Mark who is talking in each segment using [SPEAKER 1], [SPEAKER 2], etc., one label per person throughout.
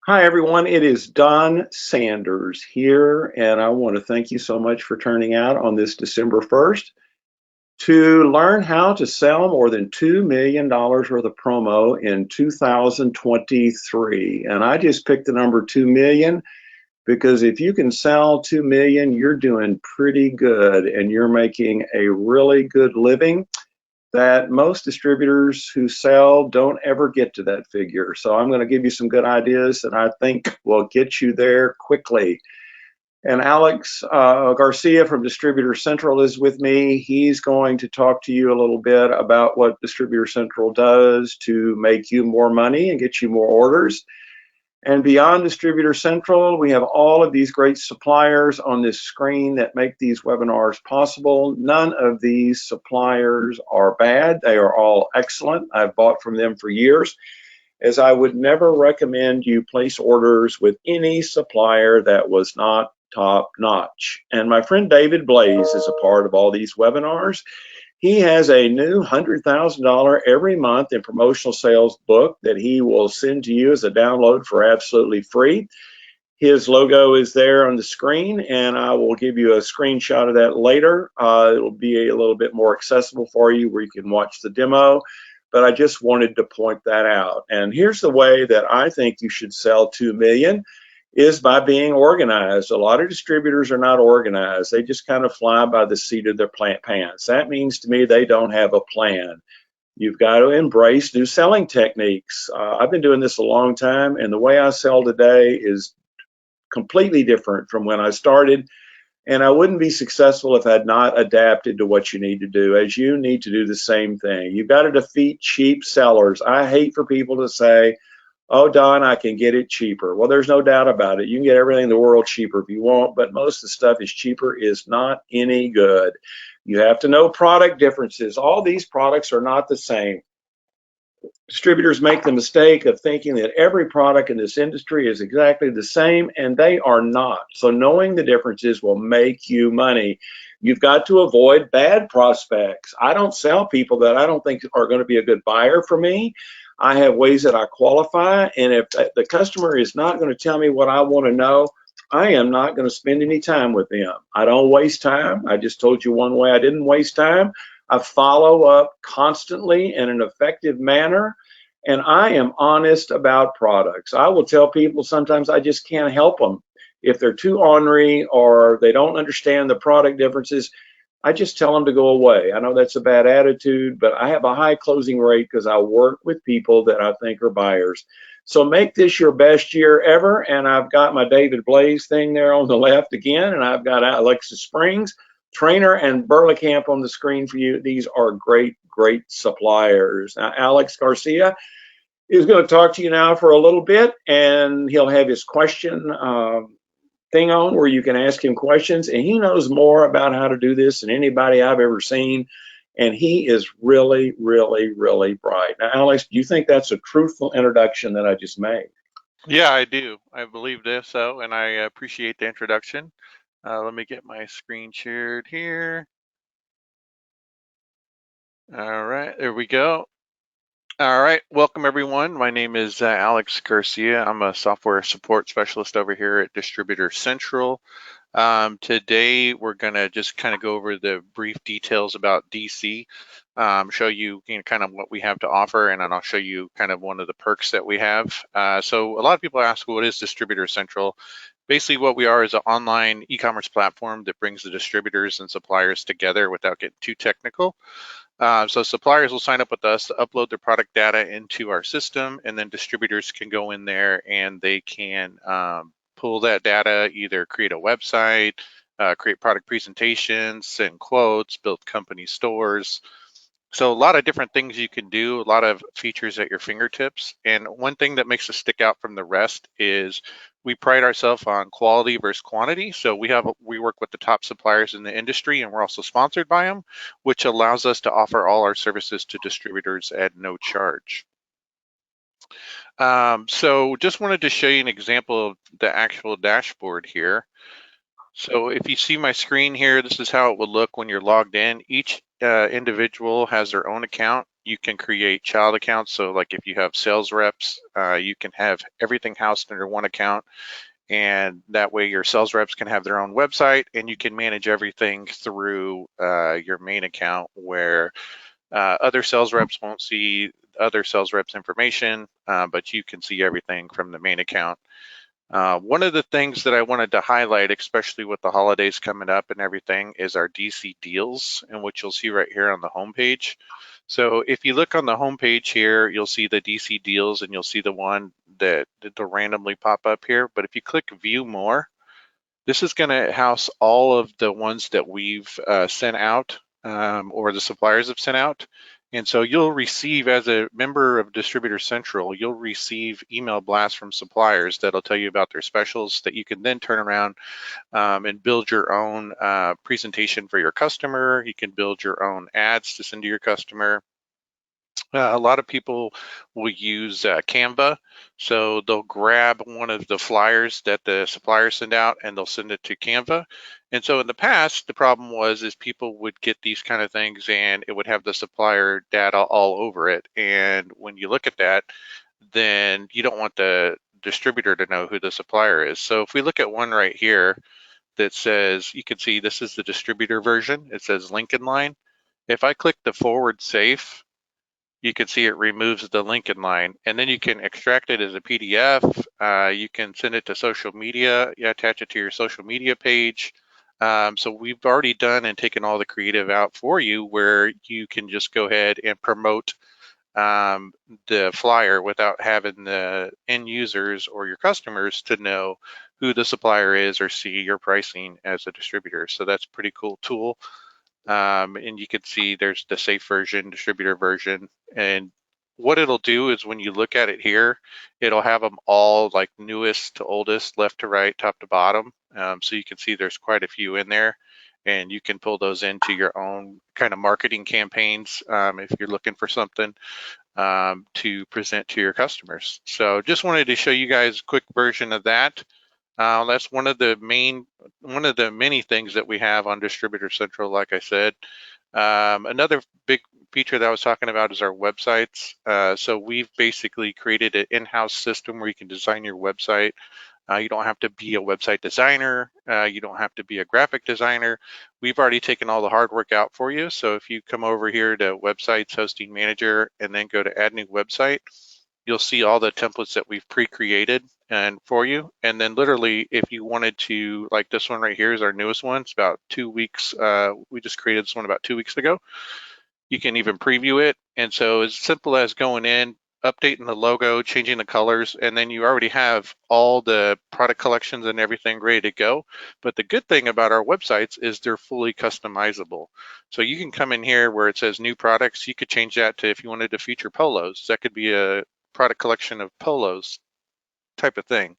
[SPEAKER 1] Hi, everyone. It is Don Sanders here, and I want to thank you so much for turning out on this December 1st to learn how to sell more than $2 million worth of promo in 2023. And I just picked the number 2 million because if you can sell 2 million, you're doing pretty good and you're making a really good living that most distributors who sell don't ever get to that figure. So I'm going to give you some good ideas that I think will get you there quickly. And Alex Garcia from Distributor Central is with me. He's going to talk to you a little bit about what Distributor Central does to make you more money and get you more orders. And beyond Distributor Central, we have all of these great suppliers on this screen that make these webinars possible. None of these suppliers are bad. They are all excellent. I've bought from them for years, as I would never recommend you place orders with any supplier that was not top notch. And my friend David Blaze is a part of all these webinars. He has a new $100,000 every month in promotional sales book that he will send to you as a download for absolutely free. His logo is there on the screen, and I will give you a screenshot of that later. It'll be a little bit more accessible for you where you can watch the demo, but I just wanted to point that out. And here's the way that I think you should sell 2 million is by being organized. A lot of distributors are not organized. They just kind of fly by the seat of their pants. That means to me they don't have a plan. You've got to embrace new selling techniques. I've been doing this a long time, and the way I sell today is completely different from when I started. And I wouldn't be successful if I had not adapted to what you need to do, as you need to do the same thing. You've got to defeat cheap sellers. I hate for people to say, oh, Don, I can get it cheaper. Well, there's no doubt about it. You can get everything in the world cheaper if you want, but most of the stuff is cheaper is not any good. You have to know product differences. All these products are not the same. Distributors make the mistake of thinking that every product in this industry is exactly the same, and they are not. So knowing the differences will make you money. You've got to avoid bad prospects. I don't sell people that I don't think are going to be a good buyer for me. I have ways that I qualify, and if the customer is not going to tell me what I want to know, I am not going to spend any time with them. I don't waste time. I just told you one way I didn't waste time. I follow up constantly in an effective manner, and I am honest about products. I will tell people sometimes I just can't help them. If they're too ornery or they don't understand the product differences, I just tell them to go away. I know that's a bad attitude, but I have a high closing rate because I work with people that I think are buyers. So make this your best year ever. And I've got my David Blaze thing there on the left again, and I've got Alexis Springs, Trainer, and Burleycamp on the screen for you. These are great, great suppliers. Now, Alex Garcia is going to talk to you now for a little bit, and he'll have his question thing on where you can ask him questions, and he knows more about how to do this than anybody I've ever seen, and he is really, really, really bright. Now, Alex, do you think that's a truthful introduction that I just made?
[SPEAKER 2] Yeah, I do. I believe this so, and I appreciate the introduction. Let me get my screen shared here. All right, there we go. All right, welcome everyone. My name is Alex Garcia. I'm a software support specialist over here at Distributor Central. Today, we're going to just kind of go over the brief details about DC, show you, kind of what we have to offer, and then I'll show you kind of one of the perks that we have. So a lot of people ask, what is Distributor Central? Basically, what we are is an online e-commerce platform that brings the distributors and suppliers together without getting too technical. So suppliers will sign up with us to upload their product data into our system, and then distributors can go in there and they can pull that data, either create a website, create product presentations, send quotes, build company stores. So a lot of different things you can do, a lot of features at your fingertips. And one thing that makes us stick out from the rest is we pride ourselves on quality versus quantity. So we work with the top suppliers in the industry, and we're also sponsored by them, which allows us to offer all our services to distributors at no charge. So just wanted to show you an example of the actual dashboard here. So if you see my screen here, this is how it would look when you're logged in. Each individual has their own account. you can create child accounts. So like if you have sales reps, you can have everything housed under one account, and that way your sales reps can have their own website, and you can manage everything through your main account, where other sales reps won't see other sales reps information, but you can see everything from the main account. One of the things that I wanted to highlight, especially with the holidays coming up and everything, is our DC deals, and what you'll see right here on the homepage. So if you look on the homepage here, you'll see the DC deals, and you'll see the one that'll randomly pop up here. But if you click View More, this is going to house all of the ones that we've sent out, or the suppliers have sent out. And so you'll receive, as a member of Distributor Central, you'll receive email blasts from suppliers that'll tell you about their specials, that you can then turn around and build your own presentation for your customer. You can build your own ads to send to your customer. A lot of people will use Canva, so they'll grab one of the flyers that the suppliers send out and they'll send it to Canva. And so in the past, the problem was is people would get these kind of things and it would have the supplier data all over it. And when you look at that, then you don't want the distributor to know who the supplier is. So if we look at one right here that says, you can see this is the distributor version. It says Lincoln line. If I click the forward safe, you can see it removes the Lincoln line, and then you can extract it as a PDF. You can send it to social media, you attach it to your social media page. So we've already done and taken all the creative out for you, where you can just go ahead and promote the flyer without having the end users or your customers to know who the supplier is or see your pricing as a distributor. So that's a pretty cool tool. And you can see there's the safe version, distributor version. And what it'll do is when you look at it here, it'll have them all like newest to oldest, left to right, top to bottom. So you can see there's quite a few in there, and you can pull those into your own kind of marketing campaigns if you're looking for something to present to your customers. So just wanted to show you guys a quick version of that. That's one of the many things that we have on Distributor Central, like I said. Another big feature that I was talking about is our websites. So we've basically created an in-house system where you can design your website. You don't have to be a website designer. You don't have to be a graphic designer. We've already taken all the hard work out for you. So if you come over here to Websites Hosting Manager and then go to Add New Website, you'll see all the templates that we've pre-created and for you. And then literally, if you wanted to, like this one right here is our newest one. It's about 2 weeks. We just created this one about 2 weeks ago. You can even preview it. And so as simple as going in, updating the logo, changing the colors, and then you already have all the product collections and everything ready to go. But the good thing about our websites is they're fully customizable. So you can come in here where it says new products. You could change that to, if you wanted to feature polos, that could be a product collection of polos type of thing.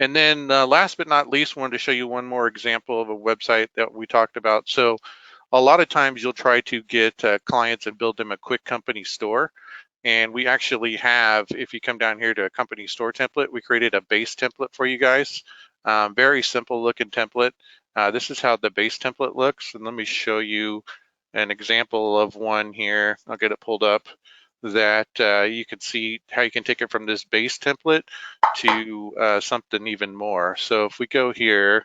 [SPEAKER 2] And then last but not least, wanted to show you one more example of a website that we talked about. So a lot of times you'll try to get clients and build them a quick company store. And we actually have, if you come down here to a company store template, we created a base template for you guys. Very simple looking template. This is how the base template looks. And let me show you an example of one here. I'll get it pulled up, that you can see how you can take it from this base template to something even more. So if we go here,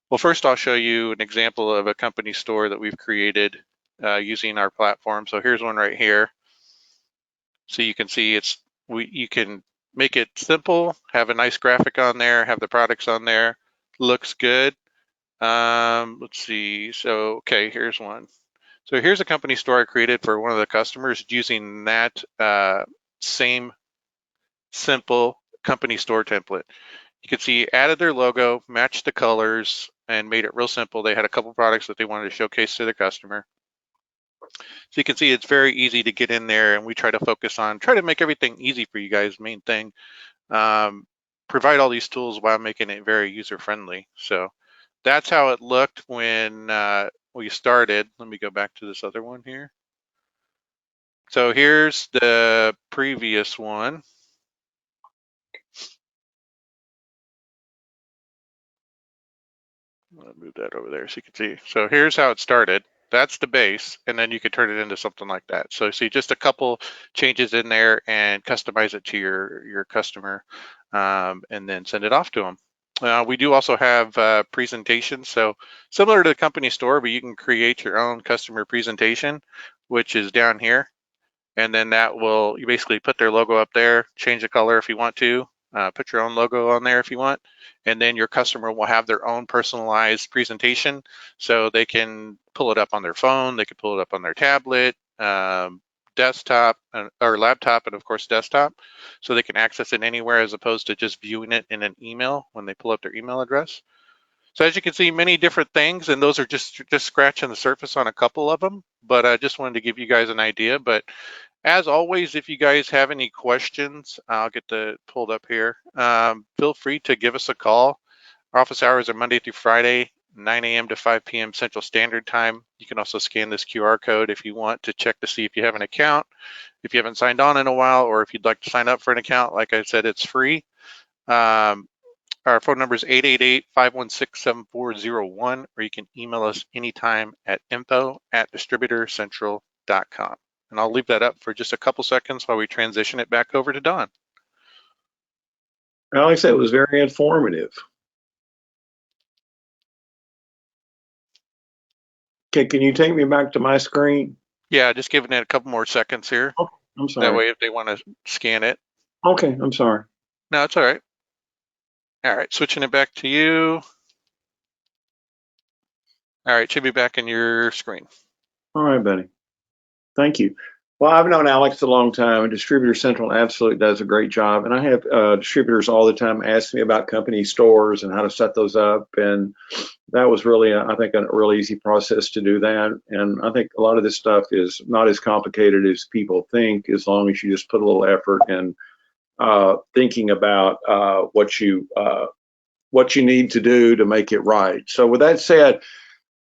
[SPEAKER 2] well, first I'll show you an example of a company store that we've created using our platform. So here's one right here. So you can see you can make it simple, have a nice graphic on there, have the products on there, looks good. Let's see. So, okay, here's one. So here's a company store I created for one of the customers using that same simple company store template. You can see added their logo, matched the colors, and made it real simple. They had a couple products that they wanted to showcase to the customer. So you can see it's very easy to get in there, and we try to make everything easy for you guys. Main thing, provide all these tools while making it very user friendly. So that's how it looked when we started. Let me go back to this other one here. So here's the previous one. I'll move that over there so you can see. So here's how it started. That's the base, and then you could turn it into something like that. So see just a couple changes in there and customize it to your customer, and then send it off to them. We do also have presentations, so similar to the company store, but you can create your own customer presentation, which is down here. And then that will, you basically put their logo up there, change the color if you want to, put your own logo on there if you want, and then your customer will have their own personalized presentation, so they can pull it up on their phone, they can pull it up on their tablet, desktop, or laptop, and of course desktop, so they can access it anywhere as opposed to just viewing it in an email when they pull up their email address. So as you can see, many different things, and those are just scratching the surface on a couple of them, but I just wanted to give you guys an idea. But as always, if you guys have any questions, I'll get the pulled up here. Feel free to give us a call. Our office hours are Monday through Friday, 9 a.m. to 5 p.m. Central Standard Time. You can also scan this QR code if you want to check to see if you have an account, if you haven't signed on in a while, or if you'd like to sign up for an account. Like I said, it's free. Our phone number is 888-516-7401, or you can email us anytime at info@distributorcentral.com. And I'll leave that up for just a couple seconds while we transition it back over to Don.
[SPEAKER 1] Alex, that was very informative. Okay, can you take me back to my screen?
[SPEAKER 2] Yeah, just giving it a couple more seconds here.
[SPEAKER 1] Okay, I'm
[SPEAKER 2] That
[SPEAKER 1] sorry.
[SPEAKER 2] way, if they want to scan it.
[SPEAKER 1] Okay, I'm sorry.
[SPEAKER 2] No, it's all right. All right, switching it back to you. All right, should be back in your screen.
[SPEAKER 1] All right, buddy. Thank you. Well, I've known Alex a long time, and Distributor Central absolutely does a great job. And I have distributors all the time ask me about company stores and how to set those up. And that was really, I think, a real easy process to do that. And I think a lot of this stuff is not as complicated as people think, as long as you just put a little effort in thinking about what you need to do to make it right. So, with that said,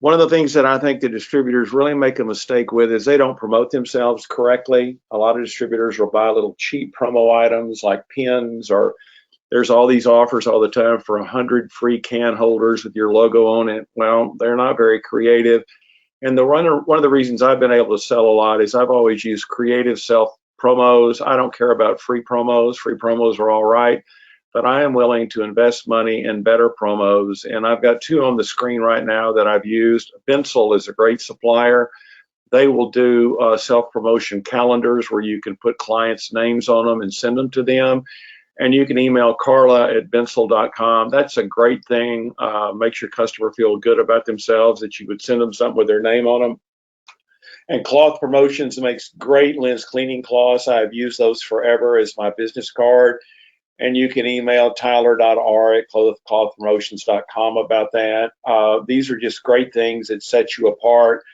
[SPEAKER 1] one of the things that I think the distributors really make a mistake with is they don't promote themselves correctly. A lot of distributors will buy little cheap promo items like pins, or there's all these offers all the time for 100 free can holders with your logo on it. Well, they're not very creative. And one of the reasons I've been able to sell a lot is I've always used creative self promos. I don't care about free promos. Free promos are all right, but I am willing to invest money in better promos. And I've got two on the screen right now that I've used. Bensel is a great supplier. They will do self-promotion calendars where you can put clients' names on them and send them to them. And you can email Carla@bensel.com. That's a great thing. Makes your customer feel good about themselves that you would send them something with their name on them. And cloth promotions makes great lens cleaning cloths. I've used those forever as my business card. And you can email tyler.r@clothpromotions.com about that. These are just great things that set you apart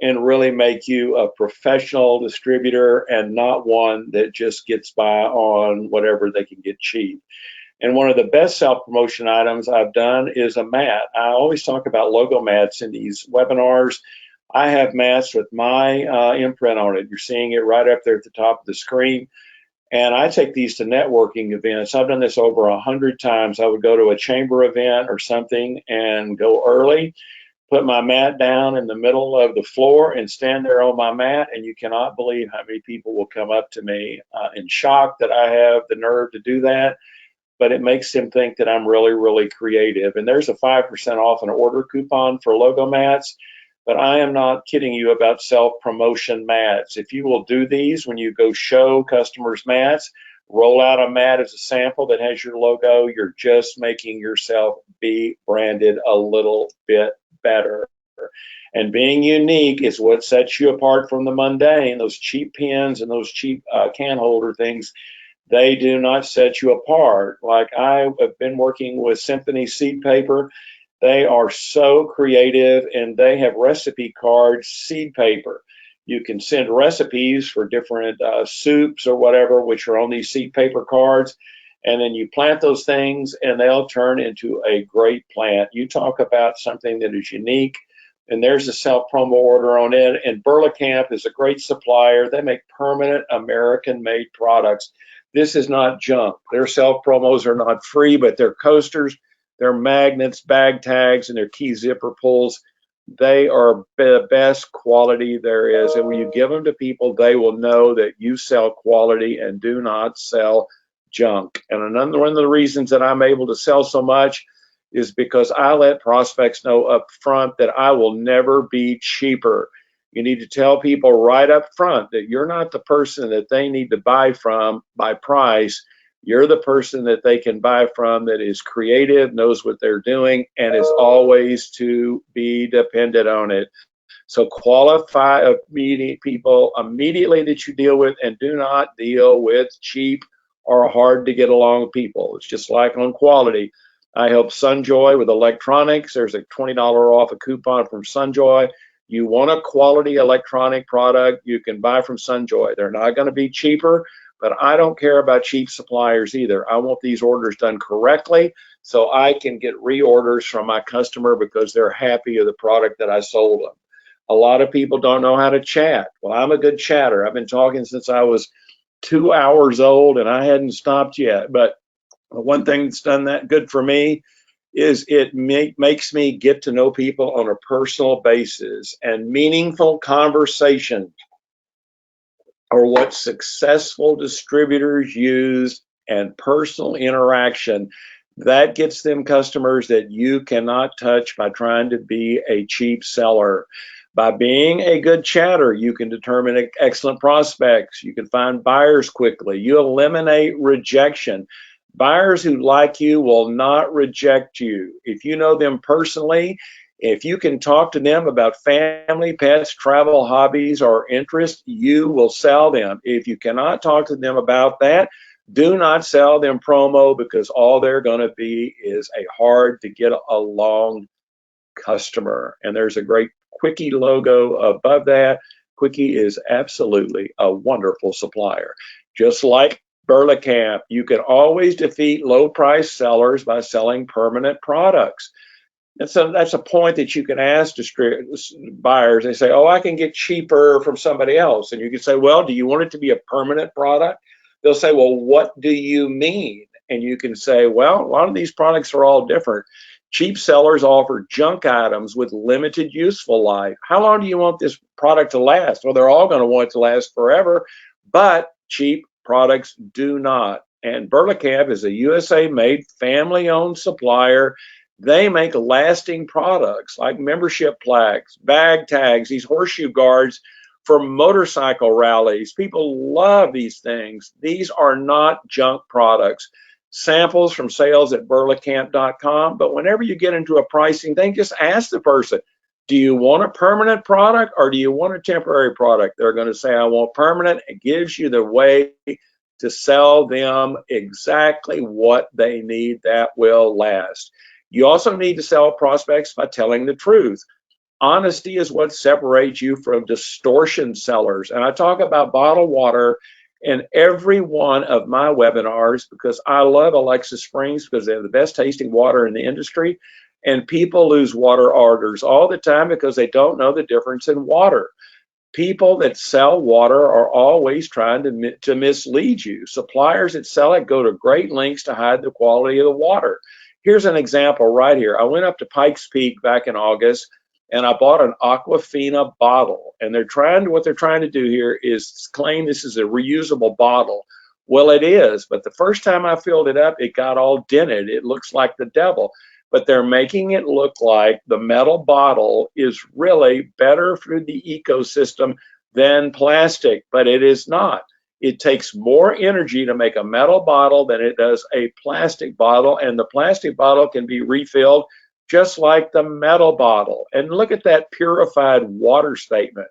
[SPEAKER 1] and really make you a professional distributor and not one that just gets by on whatever they can get cheap. And one of the best self-promotion items I've done is a mat. I always talk about logo mats in these webinars. I have mats with my imprint on it. You're seeing it right up there at the top of the screen. And I take these to networking events. I've done this over 100 times. I would go to a chamber event or something and go early, put my mat down in the middle of the floor and stand there on my mat. And you cannot believe how many people will come up to me in shock that I have the nerve to do that. But it makes them think that I'm really, really creative. And there's a 5% off an order coupon for logo mats. But I am not kidding you about self-promotion mats. If you will do these when you go show customers mats, roll out a mat as a sample that has your logo, you're just making yourself be branded a little bit better. And being unique is what sets you apart from the mundane. Those cheap pins and those cheap can holder things, they do not set you apart. Like I have been working with Symphony Seed Paper. They are so creative, and they have recipe cards, seed paper. You can send recipes for different soups or whatever, which are on these seed paper cards, and then you plant those things, and they'll turn into a great plant. You talk about something that is unique, and there's a self-promo order on it. And Burlacamp is a great supplier. They make permanent American-made products. This is not junk. Their self-promos are not free, but they're coasters. They're magnets, bag tags, and their key zipper pulls. They are the best quality there is. And when you give them to people, they will know that you sell quality and do not sell junk. And another one of the reasons that I'm able to sell so much is because I let prospects know up front that I will never be cheaper. You need to tell people right up front that you're not the person that they need to buy from by price. You're the person that they can buy from that is creative, knows what they're doing, and is always to be dependent on it. So qualify people immediately that you deal with, and do not deal with cheap or hard to get along people. It's just like on quality. I help Sunjoy with electronics. There's a $20 off a coupon from Sunjoy. You want a quality electronic product, you can buy from Sunjoy. They're not going to be cheaper, but I don't care about cheap suppliers either. I want these orders done correctly so I can get reorders from my customer because they're happy with the product that I sold them. A lot of people don't know how to chat. Well, I'm a good chatter. I've been talking since I was 2 hours old and I hadn't stopped yet. But one thing that's done that good for me is it makes me get to know people on a personal basis, and meaningful conversation are what successful distributors use, and personal interaction that gets them customers that you cannot touch by trying to be a cheap seller. By being a good chatter, you can determine excellent prospects. You can find buyers quickly. You eliminate rejection. Buyers who like you will not reject you. If you know them personally, if you can talk to them about family, pets, travel, hobbies, or interests, you will sell them. If you cannot talk to them about that, do not sell them promo, because all they're going to be is a hard to get along customer. And there's a great Quickie logo above that. Quickie is absolutely a wonderful supplier. Just like Burlacamp, you can always defeat low price sellers by selling permanent products. And so that's a point that you can ask buyers. They say, oh, I can get cheaper from somebody else. And you can say, well, do you want it to be a permanent product? They'll say, well, what do you mean? And you can say, well, a lot of these products are all different. Cheap sellers offer junk items with limited useful life. How long do you want this product to last? Well, they're all going to want it to last forever, but cheap products do not. And Burlacamp is a USA-made, family-owned supplier. They make lasting products like membership plaques, bag tags, these horseshoe guards for motorcycle rallies. People love these things. These are not junk products. Samples from sales at burlacamp.com. But whenever you get into a pricing thing, just ask the person, do you want a permanent product or do you want a temporary product? They're going to say, I want permanent. It gives you the way to sell them exactly what they need that will last. You also need to sell prospects by telling the truth. Honesty is what separates you from distortion sellers. And I talk about bottled water in every one of my webinars because I love Alexa Springs because they have the best tasting water in the industry. And people lose water orders all the time because they don't know the difference in water. People that sell water are always trying to mislead you. Suppliers that sell it go to great lengths to hide the quality of the water. Here's an example right here. I went up to Pikes Peak back in August and I bought an Aquafina bottle. And what they're trying to do here is claim this is a reusable bottle. Well, it is, but the first time I filled it up, it got all dented. It looks like the devil. But they're making it look like the metal bottle is really better for the ecosystem than plastic, but it is not. It takes more energy to make a metal bottle than it does a plastic bottle, and the plastic bottle can be refilled just like the metal bottle. And look at that purified water statement.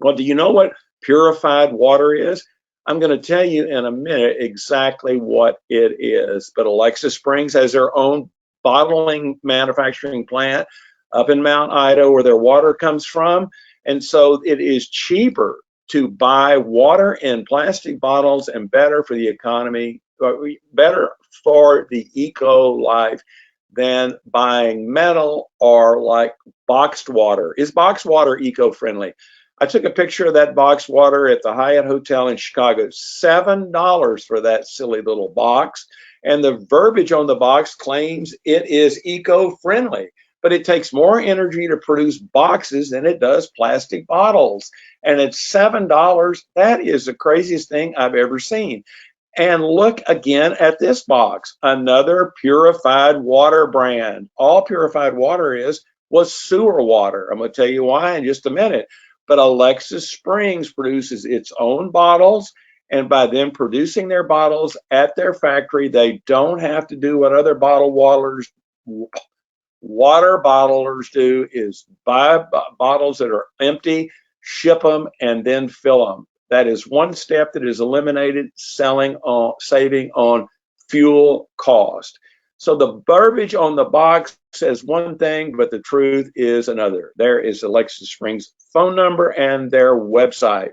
[SPEAKER 1] Well, do you know what purified water is? I'm going to tell you in a minute exactly what it is. But Alexa Springs has their own bottling manufacturing plant up in Mount Ida where their water comes from. And so it is cheaper to buy water in plastic bottles and better for the economy, better for the eco life than buying metal or like boxed water. Is boxed water eco-friendly? I took a picture of that boxed water at the Hyatt Hotel in Chicago. $7 for that silly little box. And the verbiage on the box claims it is eco-friendly. but it takes more energy to produce boxes than it does plastic bottles. And it's $7. That is the craziest thing I've ever seen. And look again at this box, another purified water brand. All purified water was sewer water. I'm going to tell you why in just a minute. But Alexis Springs produces its own bottles. And by them producing their bottles at their factory, they don't have to do what other water bottlers do, is buy bottles that are empty, ship them, and then fill them. That is one step that is eliminated, saving on fuel cost. So the verbiage on the box says one thing, but the truth is another. There is Alexis Springs' phone number and their website.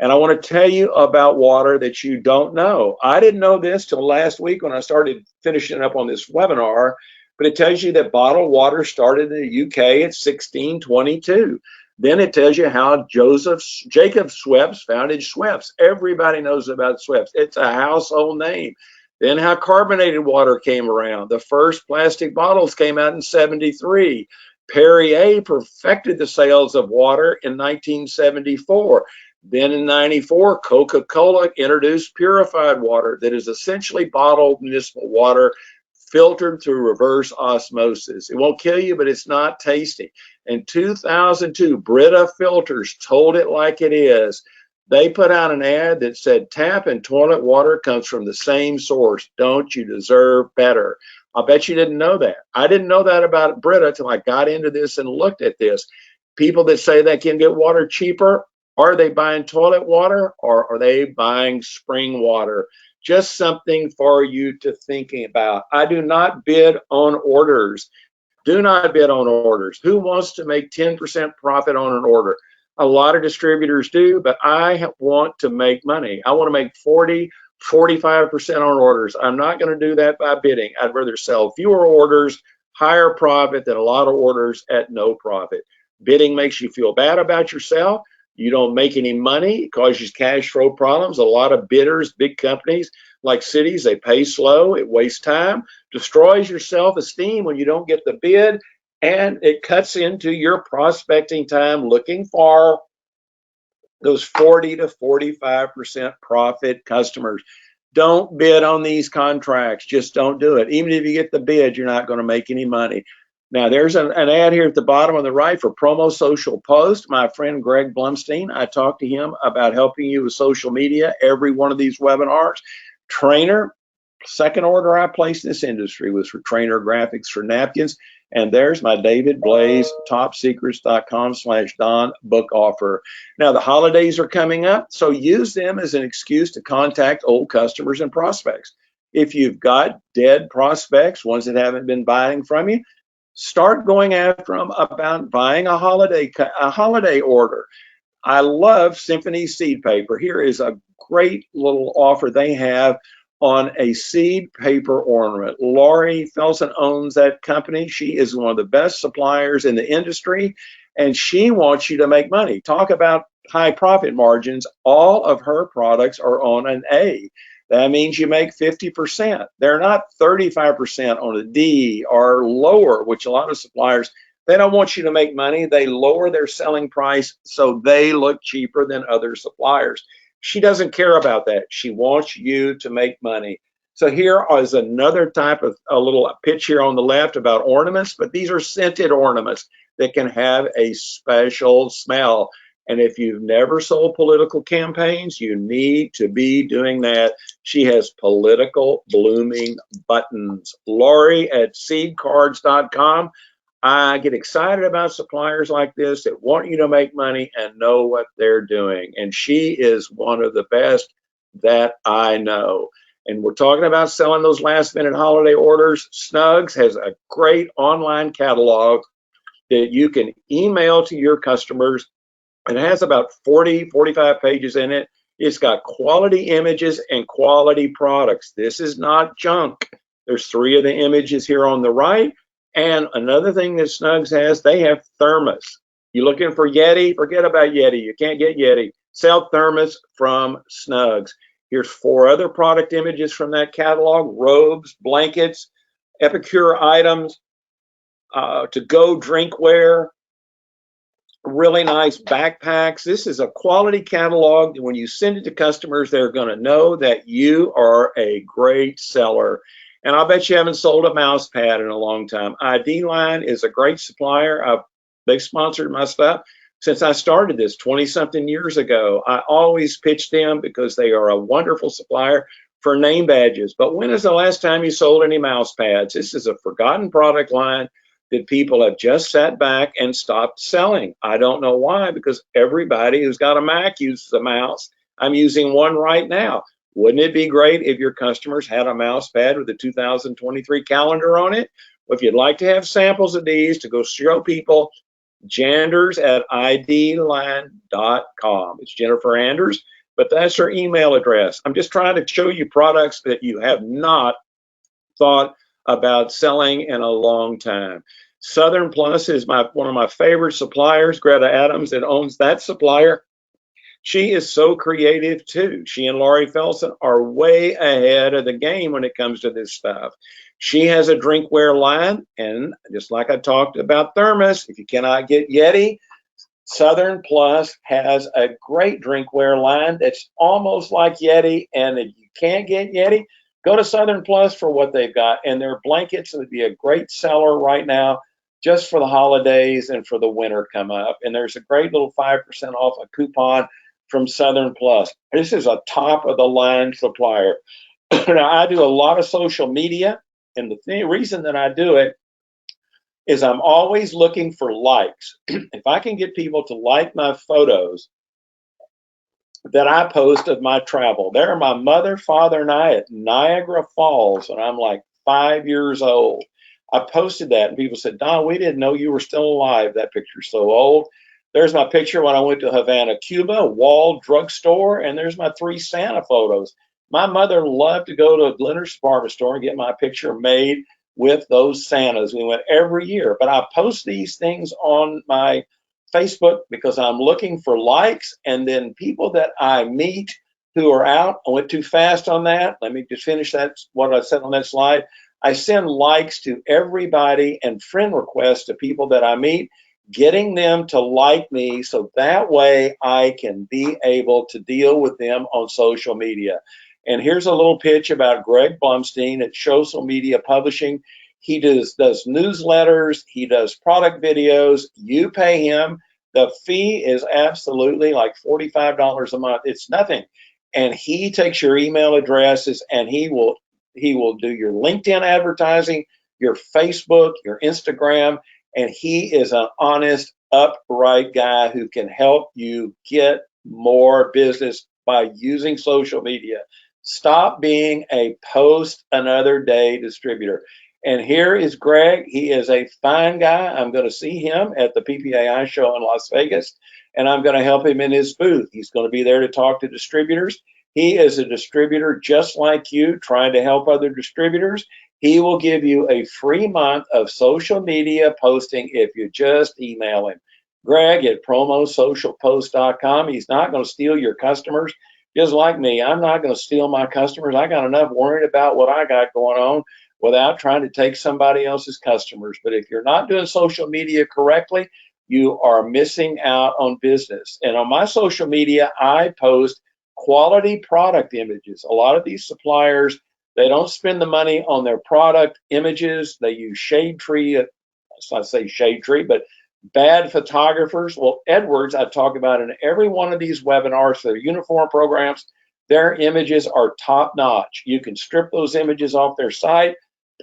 [SPEAKER 1] And I want to tell you about water that you don't know. I didn't know this till last week when I started finishing up on this webinar, but it tells you that bottled water started in the UK at 1622. Then it tells you how Jacob Schweppes founded Schweppes. Everybody knows about Schweppes. It's a household name. Then how carbonated water came around. The first plastic bottles came out in 73. Perrier perfected the sales of water in 1974. Then in 94, Coca-Cola introduced purified water that is essentially bottled municipal water filtered through reverse osmosis. It won't kill you, but it's not tasty. In 2002, Brita Filters told it like it is. They put out an ad that said tap and toilet water comes from the same source. Don't you deserve better? I bet you didn't know that. I didn't know that about Brita until I got into this and looked at this. People that say they can get water cheaper, are they buying toilet water or are they buying spring water? Just something for you to think about. I do not bid on orders. Do not bid on orders. Who wants to make 10% profit on an order? A lot of distributors do, but I want to make money. I want to make 40, 45% on orders. I'm not going to do that by bidding. I'd rather sell fewer orders, higher profit than a lot of orders at no profit. Bidding makes you feel bad about yourself. You don't make any money. It causes cash flow problems. A lot of bidders, big companies like cities, they pay slow. It wastes time, destroys your self-esteem when you don't get the bid, and it cuts into your prospecting time looking for those 40 to 45% profit customers. Don't bid on these contracts. Just don't do it. Even if you get the bid, you're not going to make any money. Now, there's an ad here at the bottom on the right for Promo Social Post. My friend Greg Blumstein, I talked to him about helping you with social media every one of these webinars. Trainer, second order I placed in this industry was for Trainer graphics for napkins. And there's my David Blaze, topsecrets.com/Don book offer. Now, the holidays are coming up, so use them as an excuse to contact old customers and prospects. If you've got dead prospects, ones that haven't been buying from you, start going after them about buying a holiday order. I love Symphony Seed Paper. Here is a great little offer they have on a seed paper ornament. Lori Felsen owns that company. She is one of the best suppliers in the industry, and she wants you to make money. Talk about high profit margins. All of her products are on an A. That means you make 50%. They're not 35% on a D or lower, which a lot of suppliers, they don't want you to make money. They lower their selling price so they look cheaper than other suppliers. She doesn't care about that. She wants you to make money. So here is another type of a little pitch here on the left about ornaments, but these are scented ornaments that can have a special smell. And if you've never sold political campaigns, you need to be doing that. She has political blooming buttons. Lori at seedcards.com. I get excited about suppliers like this that want you to make money and know what they're doing. And she is one of the best that I know. And we're talking about selling those last minute holiday orders. Snugs has a great online catalog that you can email to your customers. It has about 40, 45 pages in it. It's got quality images and quality products. This is not junk. There's 3 of the images here on the right. And another thing that Snugs has, they have thermos. You looking for Yeti? Forget about Yeti. You can't get Yeti. Sell thermos from Snugs. Here's 4 other product images from that catalog: robes, blankets, Epicure items, to-go drinkware, really nice backpacks. This is a quality catalog. When you send it to customers, they're going to know that you are a great seller. And I bet you haven't sold a mouse pad in a long time. ID Line is a great supplier. They've sponsored my stuff since I started this 20-something years ago. I always pitch them because they are a wonderful supplier for name badges. But when is the last time you sold any mouse pads? This is a forgotten product line that people have just sat back and stopped selling. I don't know why, because everybody who's got a Mac uses a mouse. I'm using one right now. Wouldn't it be great if your customers had a mouse pad with a 2023 calendar on it? Well, if you'd like to have samples of these to go show people, janders@idline.com. It's Jennifer Anders, but that's her email address. I'm just trying to show you products that you have not thought about selling in a long time. Southern Plus is one of my favorite suppliers. Greta Adams that owns that supplier. She is so creative too. She and Laurie Felsen are way ahead of the game when it comes to this stuff. She has a drinkware line, and just like I talked about thermos, if you cannot get Yeti, Southern Plus has a great drinkware line that's almost like Yeti. And if you can't get Yeti, go to Southern Plus for what they've got. And their blankets would be a great seller right now just for the holidays and for the winter come up. And there's a great little 5% off a coupon from Southern Plus. This is a top of the line supplier. Now, I do a lot of social media, and the reason that I do it is I'm always looking for likes. If I can get people to like my photos that I post of my travel. There are my mother, father, and I at Niagara Falls when I'm like 5 years old. I posted that, and people said, Don, we didn't know you were still alive. That picture's so old. There's my picture when I went to Havana, Cuba, Wall drugstore, and there's my 3 Santa photos. My mother loved to go to a Leonard's department store and get my picture made with those Santas. We went every year, but I post these things on my Facebook because I'm looking for likes, and then people that I meet who are out. I went too fast on that. Let me just finish that, what I said on that slide. I send likes to everybody and friend requests to people that I meet, getting them to like me so that way I can be able to deal with them on social media. And here's a little pitch about Greg Blumstein at Social Media Publishing. He does newsletters. He does product videos. You pay him. The fee is absolutely like $45 a month. It's nothing. And he takes your email addresses and he will do your LinkedIn advertising, your Facebook, your Instagram, and he is an honest, upright guy who can help you get more business by using social media. Stop being a post another day distributor. And here is Greg. He is a fine guy. I'm going to see him at the PPAI show in Las Vegas, and I'm going to help him in his booth. He's going to be there to talk to distributors. He is a distributor just like you, trying to help other distributors. He will give you a free month of social media posting if you just email him. Greg at promosocialpost.com. He's not going to steal your customers. Just like me, I'm not going to steal my customers. I got enough worried about what I got going on without trying to take somebody else's customers. But if you're not doing social media correctly, you are missing out on business. And on my social media, I post quality product images. A lot of these suppliers, they don't spend the money on their product images. They use shade tree, let's not say shade tree, but bad photographers. Well, Edwards, I talk about in every one of these webinars for their uniform programs, their images are top notch. You can strip those images off their site,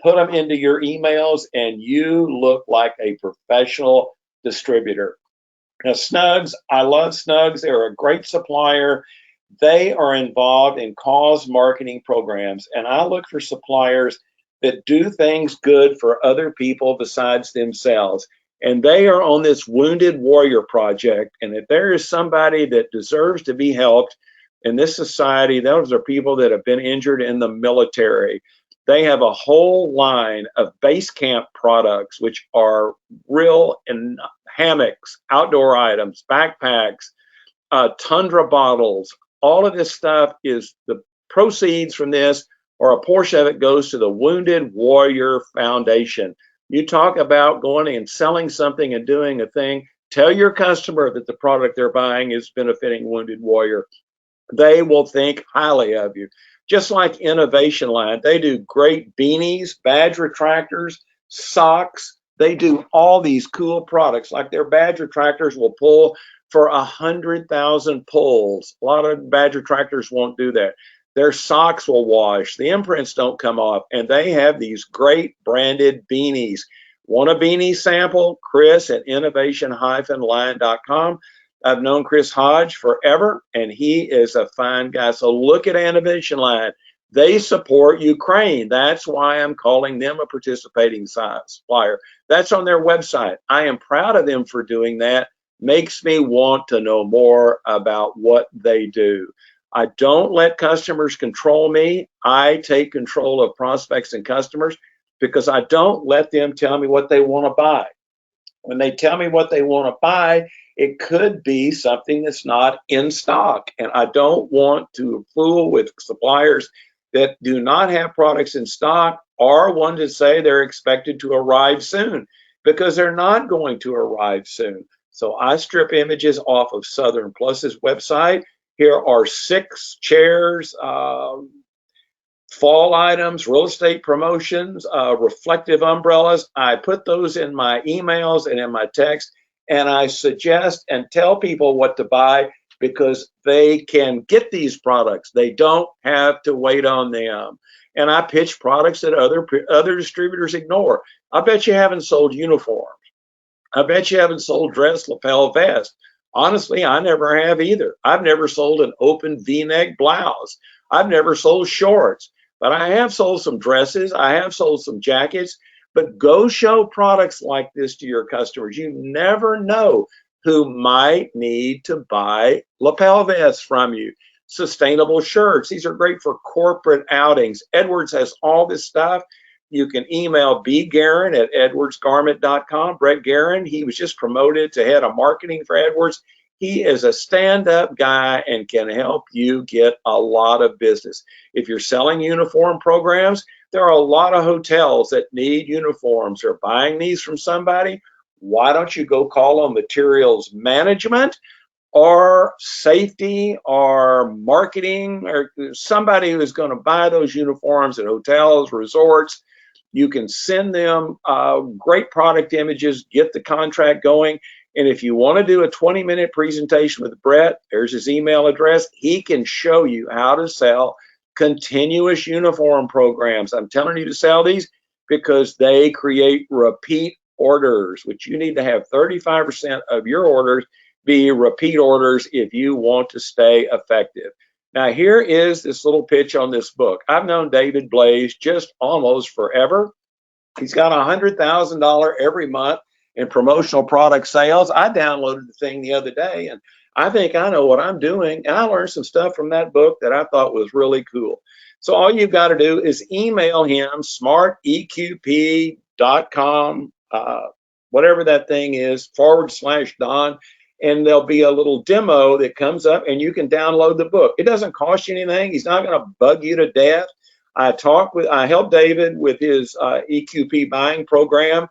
[SPEAKER 1] put them into your emails, and you look like a professional distributor. Now, Snugs, I love Snugs. They're a great supplier. They are involved in cause marketing programs, and I look for suppliers that do things good for other people besides themselves. And they are on this Wounded Warrior Project. And if there is somebody that deserves to be helped in this society, those are people that have been injured in the military. They have a whole line of base camp products, which are real and hammocks, outdoor items, backpacks, tundra bottles. All of this stuff is the proceeds from this, or a portion of it goes to the Wounded Warrior Foundation. You talk about going and selling something and doing a thing. Tell your customer that the product they're buying is benefiting Wounded Warrior. They will think highly of you. Just like Innovation Line, they do great beanies, badge retractors, socks. They do all these cool products. Like their badge retractors will pull for 100,000 pulls. A lot of badge retractors won't do that. Their socks will wash. The imprints don't come off, and they have these great branded beanies. Want a beanie sample? Chris at innovation-line.com. I've known Chris Hodge forever, and he is a fine guy. So look at Innovation Line. They support Ukraine. That's why I'm calling them a participating supplier. That's on their website. I am proud of them for doing that. Makes me want to know more about what they do. I don't let customers control me. I take control of prospects and customers because I don't let them tell me what they want to buy. When they tell me what they want to buy, it could be something that's not in stock. And I don't want to fool with suppliers that do not have products in stock or want to say they're expected to arrive soon, because they're not going to arrive soon. So I strip images off of Southern Plus's website. Here are 6 chairs, fall items, real estate promotions, reflective umbrellas. I put those in my emails and in my text, and I suggest and tell people what to buy because they can get these products. They don't have to wait on them. And I pitch products that other distributors ignore. I bet you haven't sold uniforms. I bet you haven't sold dress lapel vest. Honestly, I never have either. I've never sold an open V-neck blouse. I've never sold shorts, but I have sold some dresses. I have sold some jackets. But go show products like this to your customers. You never know who might need to buy lapel vests from you. Sustainable shirts. These are great for corporate outings. Edwards has all this stuff. You can email B. Guerin at edwardsgarment.com. Brett Guerin, he was just promoted to head of marketing for Edwards. He is a stand-up guy and can help you get a lot of business. If you're selling uniform programs, there are a lot of hotels that need uniforms. They're buying these from somebody. Why don't you go call on materials management or safety or marketing or somebody who is going to buy those uniforms at hotels, resorts? You can send them great product images, get the contract going. And if you want to do a 20-minute presentation with Brett, there's his email address. He can show you how to sell continuous uniform programs. I'm telling you to sell these because they create repeat orders, which you need to have 35% of your orders be repeat orders if you want to stay effective. Now, here is this little pitch on this book. I've known David Blaze just almost forever. He's got $100,000 every month in promotional product sales. I downloaded the thing the other day, and I think I know what I'm doing. And I learned some stuff from that book that I thought was really cool. So all you've got to do is email him, smarteqp.com, whatever that thing is, /Don. And there'll be a little demo that comes up and you can download the book. It doesn't cost you anything. He's not going to bug you to death. I helped David with his EQP buying program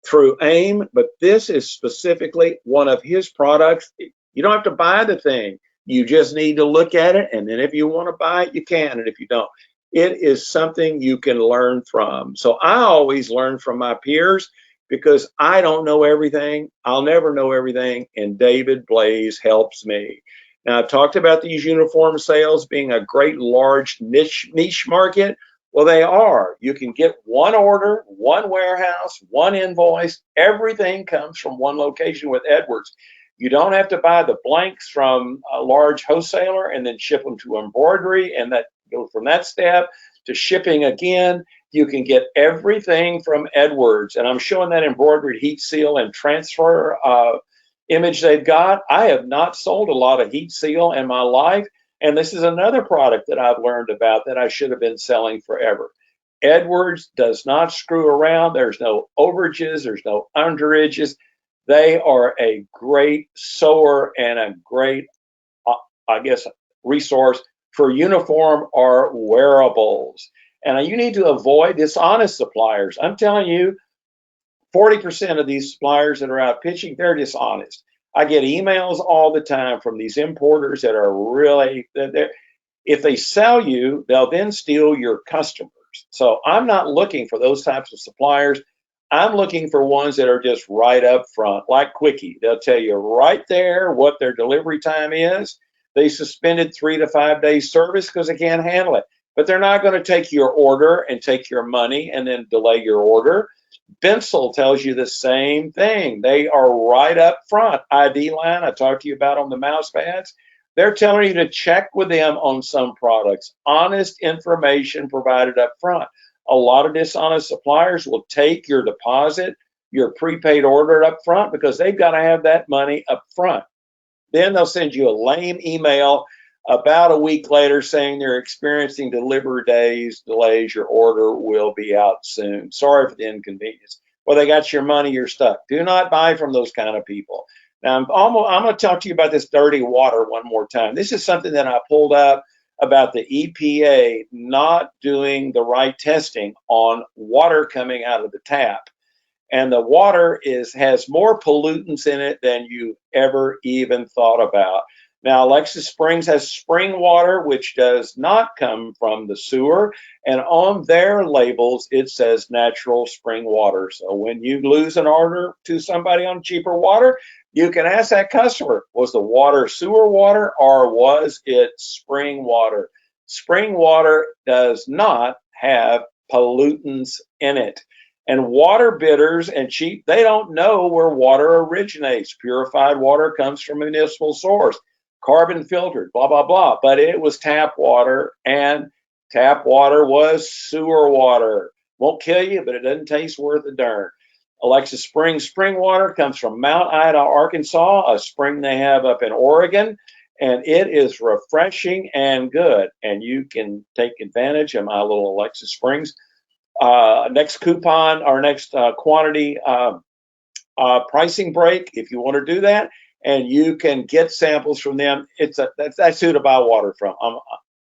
[SPEAKER 1] through AIM, but this is specifically one of his products. You don't have to buy the thing. You just need to look at it. And then if you want to buy it, you can. And if you don't, it is something you can learn from. So I always learn from my peers, because I don't know everything. I'll never know everything. And David Blaze helps me. Now, I've talked about these uniform sales being a great large niche market. Well, they are. You can get one order, one warehouse, one invoice. Everything comes from one location with Edwards. You don't have to buy the blanks from a large wholesaler and then ship them to embroidery and that go from that step to shipping again. You can get everything from Edwards. And I'm showing that embroidered heat seal and transfer image they've got. I have not sold a lot of heat seal in my life. And this is another product that I've learned about that I should have been selling forever. Edwards does not screw around. There's no overages. There's no underages. They are a great sewer and a great, resource for uniform or wearables. And you need to avoid dishonest suppliers. I'm telling you, 40% of these suppliers that are out pitching, they're dishonest. I get emails all the time from these importers that are really, if they sell you, they'll then steal your customers. So I'm not looking for those types of suppliers. I'm looking for ones that are just right up front, like Quickie. They'll tell you right there what their delivery time is. They suspended 3 to 5 days service because they can't handle it. But they're not going to take your order and take your money and then delay your order. Bensel tells you the same thing. They are right up front. ID line, I talked to you about on the mouse pads. They're telling you to check with them on some products. Honest information provided up front. A lot of dishonest suppliers will take your deposit, your prepaid order up front because they've got to have that money up front. Then they'll send you a lame email about a week later saying they're experiencing delivery delays, your order will be out soon. Sorry for the inconvenience. Well, they got your money, you're stuck. Do not buy from those kind of people. Now, I'm going to talk to you about this dirty water one more time. This is something that I pulled up about the EPA not doing the right testing on water coming out of the tap. And the water has more pollutants in it than you ever even thought about. Now, Alexis Springs has spring water, which does not come from the sewer, and on their labels it says natural spring water. So when you lose an order to somebody on cheaper water, you can ask that customer, was the water sewer water or was it spring water? Spring water does not have pollutants in it. And water bidders and cheap, they don't know where water originates. Purified water comes from a municipal source, carbon filtered, blah, blah, blah. But it was tap water, and tap water was sewer water. Won't kill you, but it doesn't taste worth a darn. Alexis Springs spring water comes from Mount Ida, Arkansas, a spring they have up in Oregon, and it is refreshing and good. And you can take advantage of my little Alexis Springs. Next coupon or next quantity pricing break, if you want to do that, and you can get samples from them. That's who to buy water from.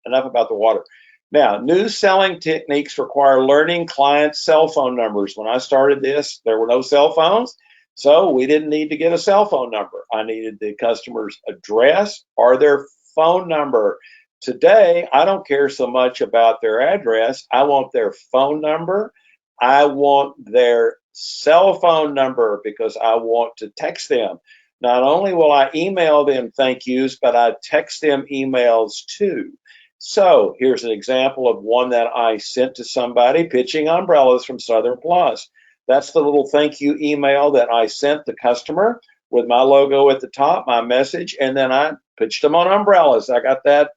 [SPEAKER 1] Enough about the water. Now, new selling techniques require learning clients' cell phone numbers. When I started this, there were no cell phones, so we didn't need to get a cell phone number. I needed the customer's address or their phone number. Today, I don't care so much about their address. I want their phone number. I want their cell phone number because I want to text them. Not only will I email them thank yous, but I text them emails too. So here's an example of one that I sent to somebody pitching umbrellas from Southern Plus. That's the little thank you email that I sent the customer with my logo at the top, my message, and then I pitched them on umbrellas. I got that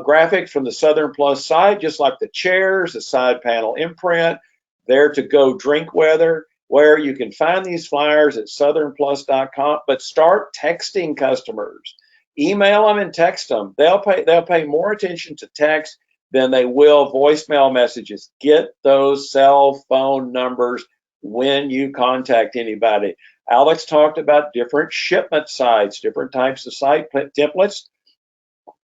[SPEAKER 1] graphic from the Southern Plus site, just like the chairs, the side panel imprint, there to go drink weather, where you can find these flyers at southernplus.com, but start texting customers. Email them and text them. They'll pay more attention to text than they will voicemail messages. Get those cell phone numbers when you contact anybody. Alex talked about different shipment sites, different types of site templates.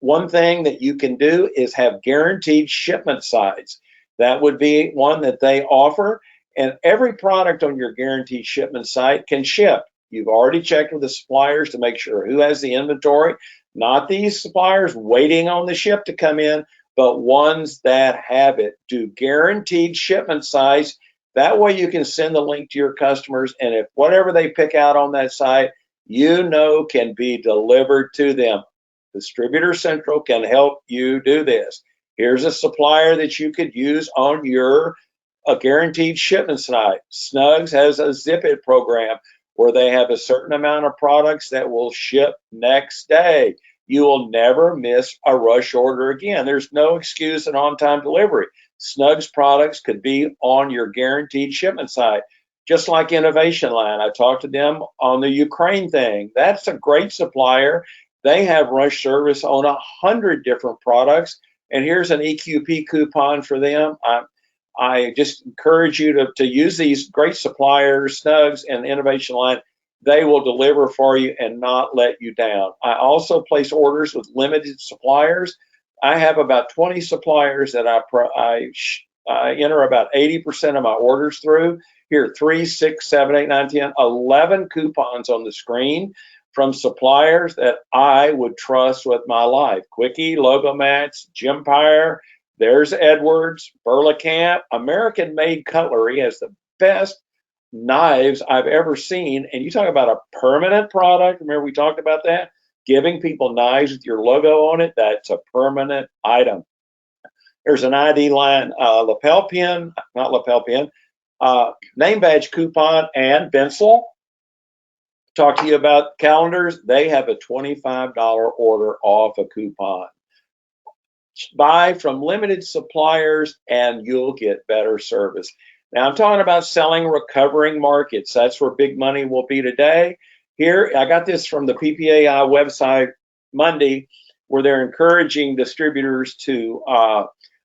[SPEAKER 1] One thing that you can do is have guaranteed shipment sites. That would be one that they offer, and every product on your guaranteed shipment site can ship. You've already checked with the suppliers to make sure who has the inventory, not these suppliers waiting on the ship to come in, but ones that have it. Do guaranteed shipment sites. That way you can send the link to your customers, and if whatever they pick out on that site, you know can be delivered to them. Distributor Central can help you do this. Here's a supplier that you could use on your guaranteed shipment site. Snugs has a Zip It program where they have a certain amount of products that will ship next day. You will never miss a rush order again. There's no excuse in on-time delivery. Snugs products could be on your guaranteed shipment site. Just like Innovation Line, I talked to them on the Ukraine thing. That's a great supplier. They have rush service on 100 different products. And here's an EQP coupon for them. I just encourage you to use these great suppliers, Snugs and Innovation Line. They will deliver for you and not let you down. I also place orders with limited suppliers. I have about 20 suppliers that I enter about 80% of my orders through. Here, 3, 6, 7, 8, 9, 10, 11 coupons on the screen from suppliers that I would trust with my life. Quickie, Logomats, Gempire, there's Edwards, Burlacamp. American Made Cutlery has the best knives I've ever seen. And you talk about a permanent product. Remember we talked about that? Giving people knives with your logo on it, that's a permanent item. There's an ID line, lapel pin, not lapel pin, name badge coupon and Bensel. Talk to you about calendars. They have a $25 order off a coupon. Buy from limited suppliers and you'll get better service. Now I'm talking about selling recovering markets. That's where big money will be today. Here, I got this from the PPAI website Monday, where they're encouraging distributors to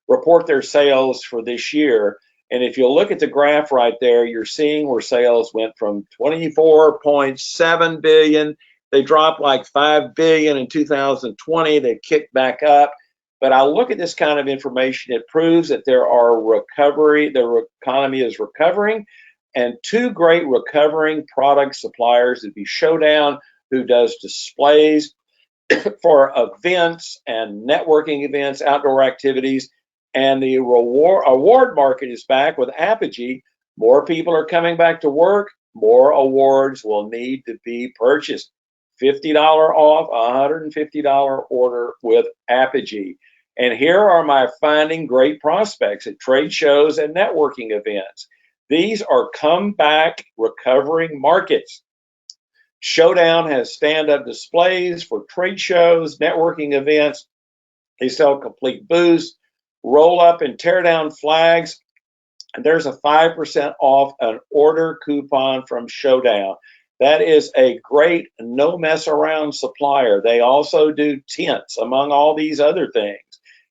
[SPEAKER 1] report their sales for this year. And if you look at the graph right there, you're seeing where sales went from 24.7 billion. They dropped like 5 billion in 2020. They kicked back up. But I look at this kind of information, it proves that there are recovery, the economy is recovering, and two great recovering product suppliers would be Showdown, who does displays for events and networking events, outdoor activities, and the award market is back with Apogee. More people are coming back to work, more awards will need to be purchased. $50 off, $150 order with Apogee. And here are my finding great prospects at trade shows and networking events. These are comeback recovering markets. Showdown has stand-up displays for trade shows, networking events. They sell complete booths, roll up and tear down flags. And there's a 5% off an order coupon from Showdown. That is a great no mess around supplier. They also do tents, among all these other things.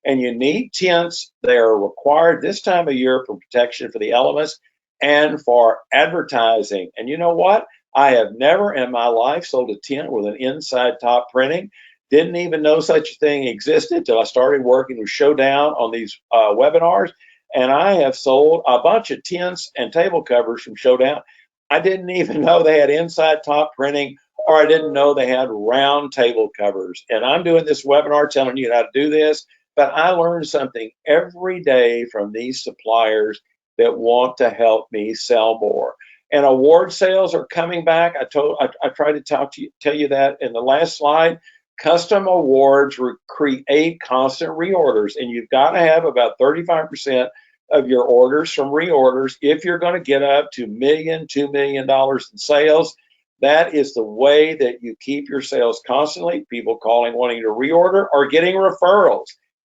[SPEAKER 1] And you need tents. They are required this time of year for protection for the elements and for advertising. And you know what? I have never in my life sold a tent with an inside top printing. Didn't even know such a thing existed until I started working with Showdown on these webinars. And I have sold a bunch of tents and table covers from Showdown. I didn't even know they had inside top printing, or I didn't know they had round table covers. And I'm doing this webinar telling you how to do this. But I learned something every day from these suppliers that want to help me sell more. And award sales are coming back. I tried to tell you that in the last slide. Custom awards create constant reorders, and you've got to have about 35% of your orders from reorders if you're going to get up to $1 million, $2 million in sales. That is the way that you keep your sales constantly. People calling, wanting to reorder, or getting referrals.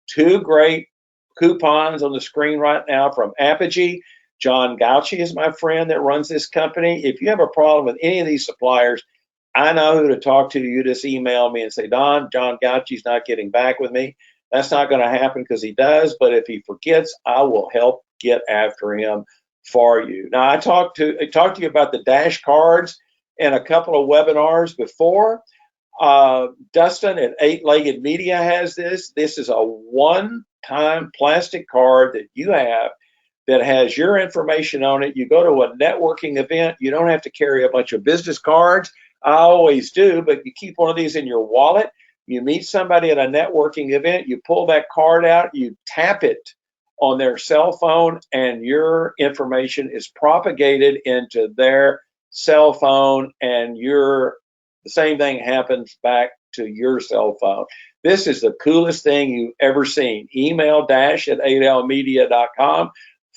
[SPEAKER 1] Two great coupons on the screen right now from Apogee. John Gauchi is my friend that runs this company. If you have a problem with any of these suppliers, I know who to talk to. You just email me and say, Don, John Gauchi's not getting back with me. That's not going to happen because he does. But if he forgets, I will help get after him for you. Now, I talked to you about the Dash cards in a couple of webinars before. Dustin at 8-Legged Media has this. This is a one-time plastic card that you have that has your information on it. You go to a networking event, you don't have to carry a bunch of business cards. I always do, but you keep one of these in your wallet. You meet somebody at a networking event, you pull that card out, you tap it on their cell phone, and your information is propagated into their cell phone, and the same thing happens back to your cell phone. This is the coolest thing you've ever seen. Email Dash at 8lmedia.com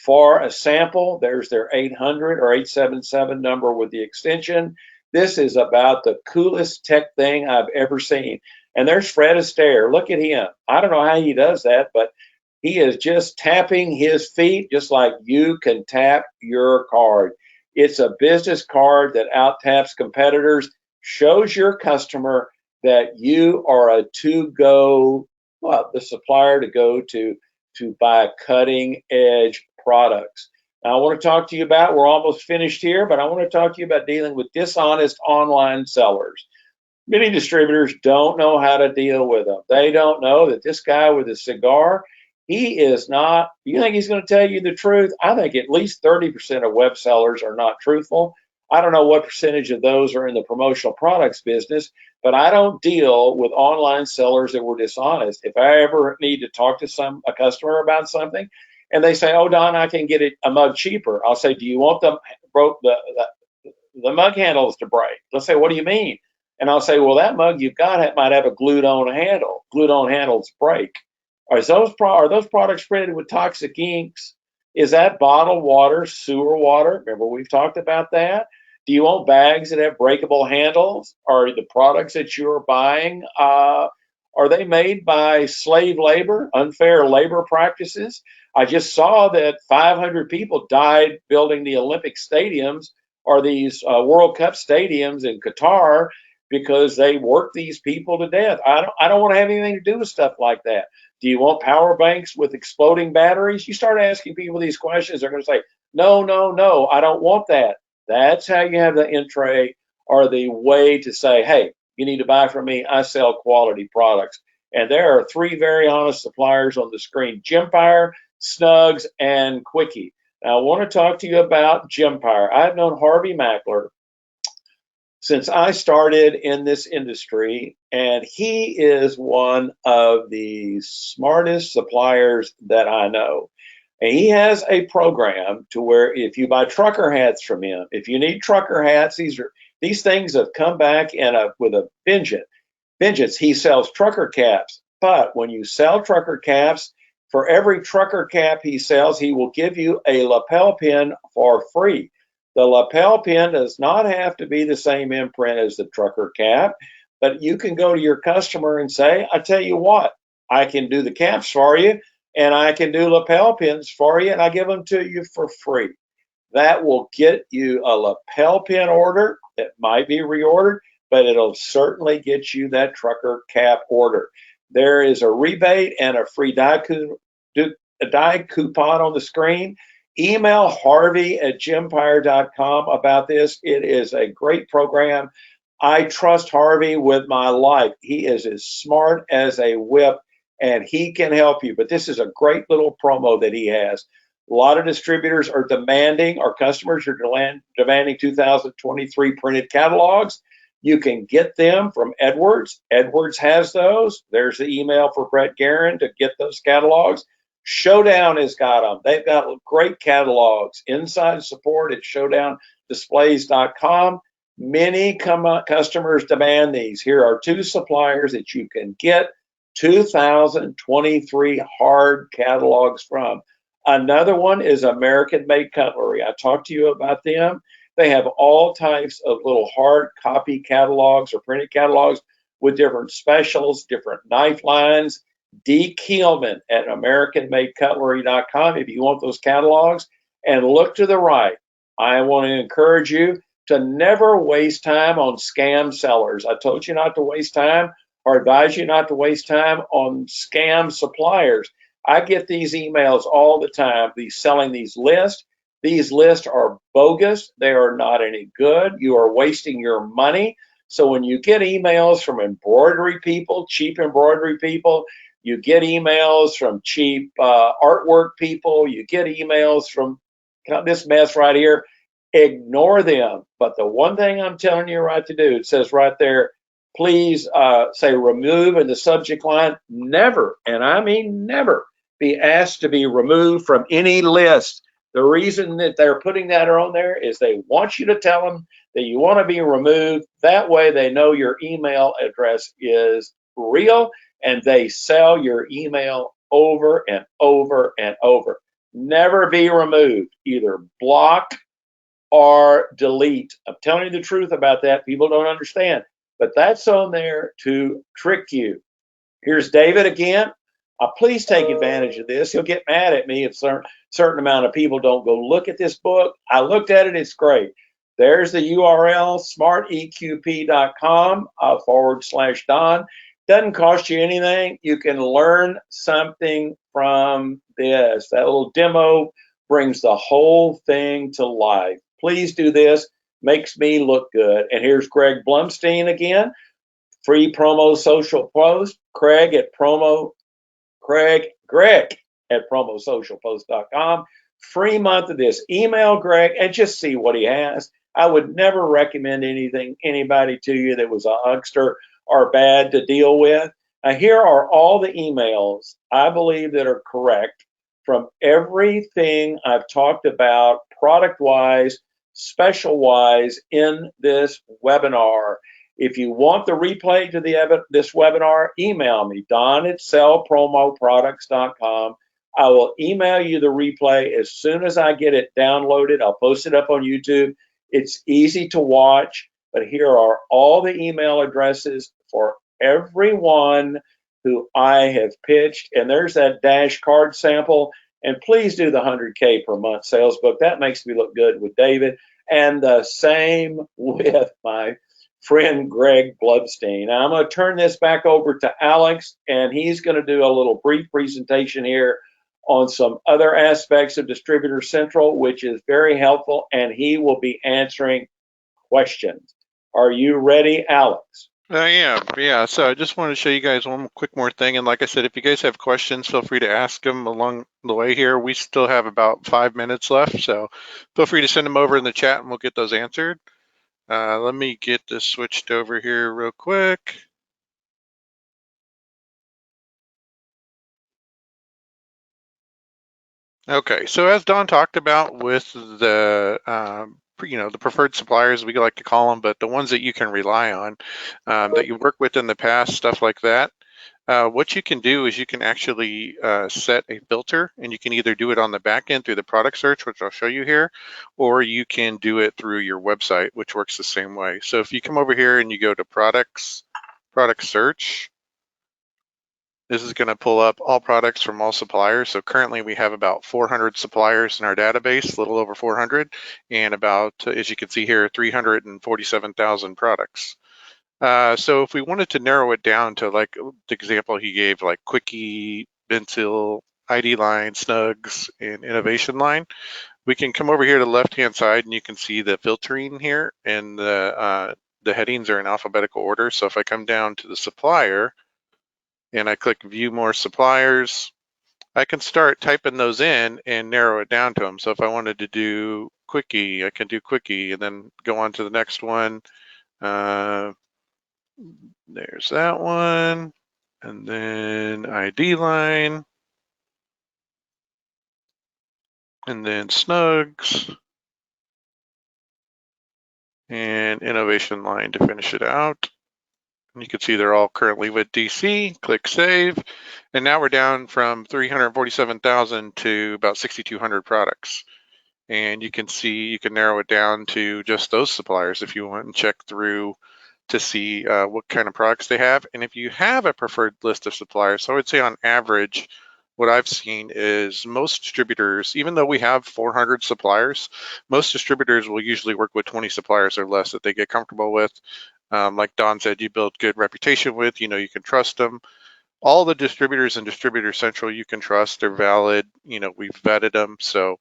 [SPEAKER 1] for a sample. There's their 800 or 877 number with the extension. This is about the coolest tech thing I've ever seen. And there's Fred Astaire. Look at him. I don't know how he does that, but he is just tapping his feet just like you can tap your card. It's a business card that out-taps competitors, shows your customer that you are a the supplier to go to buy cutting edge products. Now, I want to talk to you about, we're almost finished here, but I want to talk to you about dealing with dishonest online sellers. Many distributors don't know how to deal with them. They don't know that this guy with a cigar, He is not. You think he's going to tell you the truth? I think at least 30% of web sellers are not truthful. I don't know what percentage of those are in the promotional products business, but I don't deal with online sellers that were dishonest. If I ever need to talk to a customer about something, and they say, "Oh, Don, I can get it a mug cheaper," I'll say, "Do you want the mug handles to break?" They'll say, "What do you mean?" And I'll say, "Well, that mug you've got might have a glued-on handle. Glued-on handles break. Are those products printed with toxic inks? Is that bottled water, sewer water? Remember, we've talked about that. Do you want bags that have breakable handles? Are the products that you're buying, are they made by slave labor, unfair labor practices? I just saw that 500 people died building the Olympic stadiums or these World Cup stadiums in Qatar because they work these people to death. I don't want to have anything to do with stuff like that. Do you want power banks with exploding batteries? You start asking people these questions, they're going to say, no, no, no, I don't want that. That's how you have the entree or the way to say, hey, you need to buy from me. I sell quality products. And there are three very honest suppliers on the screen: Gempire, Snugs, and Quickie. Now, I want to talk to you about Gempire. I've known Harvey Mackler since I started in this industry, and he is one of the smartest suppliers that I know. And he has a program to where if you buy trucker hats from him, if you need trucker hats, these things have come back with a vengeance. He sells trucker caps, but when you sell trucker caps, for every trucker cap he sells, he will give you a lapel pin for free. The lapel pin does not have to be the same imprint as the trucker cap, but you can go to your customer and say, I tell you what, I can do the caps for you and I can do lapel pins for you, and I give them to you for free. That will get you a lapel pin order that might be reordered, but it'll certainly get you that trucker cap order. There is a rebate and a free die coupon on the screen. Email Harvey@Gempire.com about this. It is a great program. I trust Harvey with my life. He is as smart as a whip, and he can help you. But this is a great little promo that he has. A lot of distributors are demanding, or customers are demanding 2023 printed catalogs. You can get them from Edwards. Edwards has those. There's the email for Brett Guerin to get those catalogs. Showdown has got them. They've got great catalogs. Inside support at showdowndisplays.com. Many customers demand these. Here are two suppliers that you can get 2023 hard catalogs from. Another one is American Made Cutlery. I talked to you about them. They have all types of little hard copy catalogs or printed catalogs with different specials, different knife lines. D. Keelman at AmericanMadeCutlery.com if you want those catalogs. And look to the right. I want to encourage you to never waste time on scam sellers. I told you not to waste time, or advise you not to waste time on scam suppliers. I get these emails all the time, selling these lists. These lists are bogus. They are not any good. You are wasting your money. So when you get emails from embroidery people, cheap embroidery people, you get emails from cheap artwork people, you get emails from this mess right here, ignore them. But the one thing I'm telling you right to do, it says right there, please say remove in the subject line. Never, and I mean never, be asked to be removed from any list. The reason that they're putting that on there is they want you to tell them that you want to be removed. That way they know your email address is real, and they sell your email over and over and over. Never be removed, either block or delete. I'm telling you the truth about that. People don't understand, but that's on there to trick you. Here's David again. Please take advantage of this. He'll get mad at me if certain amount of people don't go look at this book. I looked at it. It's great. There's the URL, smarteqp.com/Don. Doesn't cost you anything. You can learn something from this. That little demo brings the whole thing to life. Please do this. Makes me look good. And here's Greg Blumstein again. Free promo social post. Greg, greg@promosocialpost.com. Free month of this. Email Greg and just see what he has. I would never recommend anybody to you that was a huckster or bad to deal with. Here are all the emails I believe that are correct from everything I've talked about product wise, special wise in this webinar. If you want the replay to this webinar, email me, don@sellpromoproducts.com. I will email you the replay as soon as I get it downloaded. I'll post it up on YouTube. It's easy to watch, but here are all the email addresses for everyone who I have pitched. And there's that dash card sample. And please do the 100K per month sales book. That makes me look good with David. And the same with my friend Greg Bloodstein. Now, I'm going to turn this back over to Alex, and he's going to do a little brief presentation here on some other aspects of Distributor Central, which is very helpful, and he will be answering questions. Are you ready, Alex?
[SPEAKER 2] Yeah. So I just wanted to show you guys one quick more thing. And like I said, if you guys have questions, feel free to ask them along the way here. We still have about 5 minutes left, so feel free to send them over in the chat and we'll get those answered. Let me get this switched over here real quick. Okay, so as Don talked about with the the preferred suppliers, we like to call them, but the ones that you can rely on, that you work with in the past, stuff like that. What you can do is you can actually set a filter, and you can either do it on the back end through the product search, which I'll show you here, or you can do it through your website, which works the same way. So if you come over here and you go to products, product search, this is going to pull up all products from all suppliers. So currently we have about 400 suppliers in our database, a little over 400, and about, as you can see here, 347,000 products. So if we wanted to narrow it down to like the example he gave, like Quickie, Bentil, ID Line, Snugs, and Innovation Line, we can come over here to the left-hand side and you can see the filtering here, and the headings are in alphabetical order. So if I come down to the supplier and I click View More Suppliers, I can start typing those in and narrow it down to them. So if I wanted to do Quickie, I can do Quickie and then go on to the next one. There's that one. And then ID Line. And then Snugs. And Innovation Line to finish it out. And you can see they're all currently with DC. Click Save. And now we're down from 347,000 to about 6,200 products. And you can see, you can narrow it down to just those suppliers if you want, and check through to see what kind of products they have. And if you have a preferred list of suppliers, so I would say on average, what I've seen is most distributors, even though we have 400 suppliers, most distributors will usually work with 20 suppliers or less that they get comfortable with. Like Don said, you build good reputation with, you can trust them. All the distributors in Distributor Central you can trust, they're valid, we've vetted them. So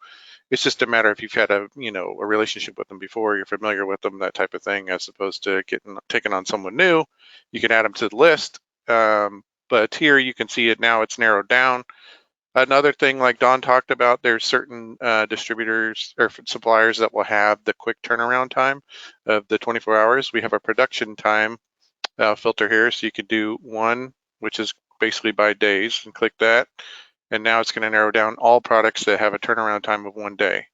[SPEAKER 2] it's just a matter if you've had a relationship with them before, you're familiar with them, that type of thing, as opposed to taking on someone new. You can add them to the list. But here you can see it now, it's narrowed down. Another thing, like Don talked about, there's certain distributors or suppliers that will have the quick turnaround time of the 24 hours. We have a production time filter here, so you could do one, which is basically by days, and click that. And now it's going to narrow down all products that have a turnaround time of 1 day.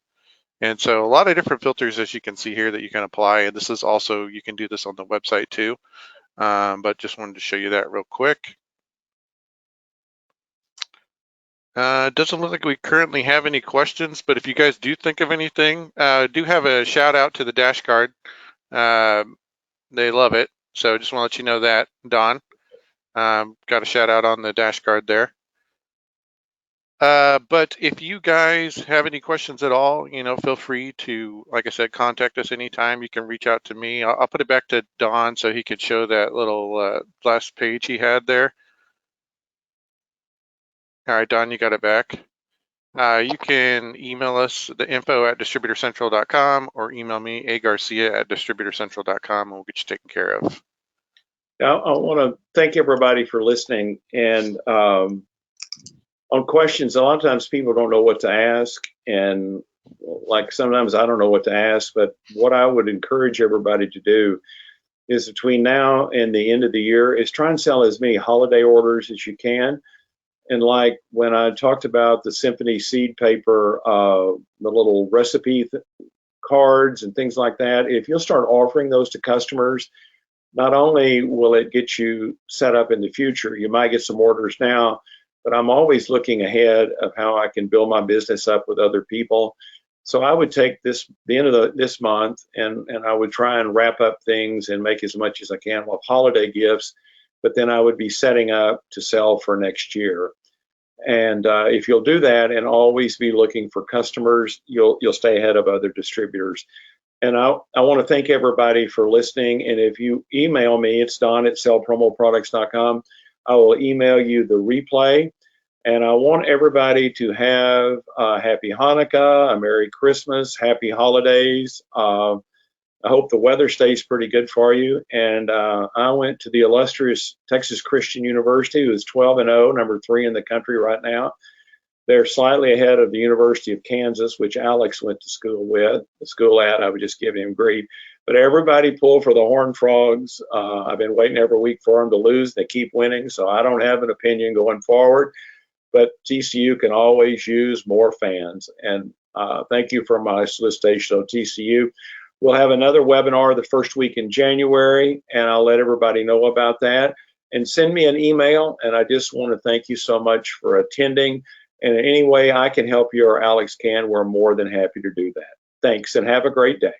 [SPEAKER 2] And so a lot of different filters, as you can see here, that you can apply. And this is also, you can do this on the website too. But just wanted to show you that real quick. Doesn't look like we currently have any questions, but if you guys do think of anything, do have a shout out to the Dash Card. They love it. So just want to let you know that, Don. Got a shout out on the Dash Card there. But if you guys have any questions at all, feel free to, like I said, contact us anytime. You can reach out to me. I'll put it back to Don so he could show that little last page he had there. All right, Don, you got it back. You can email us, the info@distributorcentral.com, or email me, agarcia@distributorcentral.com, and we'll get you taken care of.
[SPEAKER 1] I want to thank everybody for listening. And on questions, a lot of times people don't know what to ask, and like sometimes I don't know what to ask. But what I would encourage everybody to do is between now and the end of the year is try and sell as many holiday orders as you can. And like when I talked about the symphony seed paper, the little recipe cards and things like that, if you'll start offering those to customers, not only will it get you set up in the future, you might get some orders now, but I'm always looking ahead of how I can build my business up with other people. So I would take the end of this month, and I would try and wrap up things and make as much as I can with holiday gifts, but then I would be setting up to sell for next year. And if you'll do that and always be looking for customers, you'll stay ahead of other distributors. And I want to thank everybody for listening. And if you email me, it's don@sellpromoproducts.com. I will email you the replay. And I want everybody to have a happy Hanukkah, a Merry Christmas, happy holidays. I hope the weather stays pretty good for you. And I went to the illustrious Texas Christian University, who is 12-0, number 3 in the country right now. They're slightly ahead of the University of Kansas, which Alex went to school at. I would just give him grief. But everybody pull for the Horned Frogs. I've been waiting every week for them to lose. They keep winning, so I don't have an opinion going forward. But TCU can always use more fans. And thank you for my solicitation of TCU. We'll have another webinar the first week in January, and I'll let everybody know about that. And send me an email, and I just want to thank you so much for attending. And in any way I can help you or Alex can, we're more than happy to do that. Thanks, and have a great day.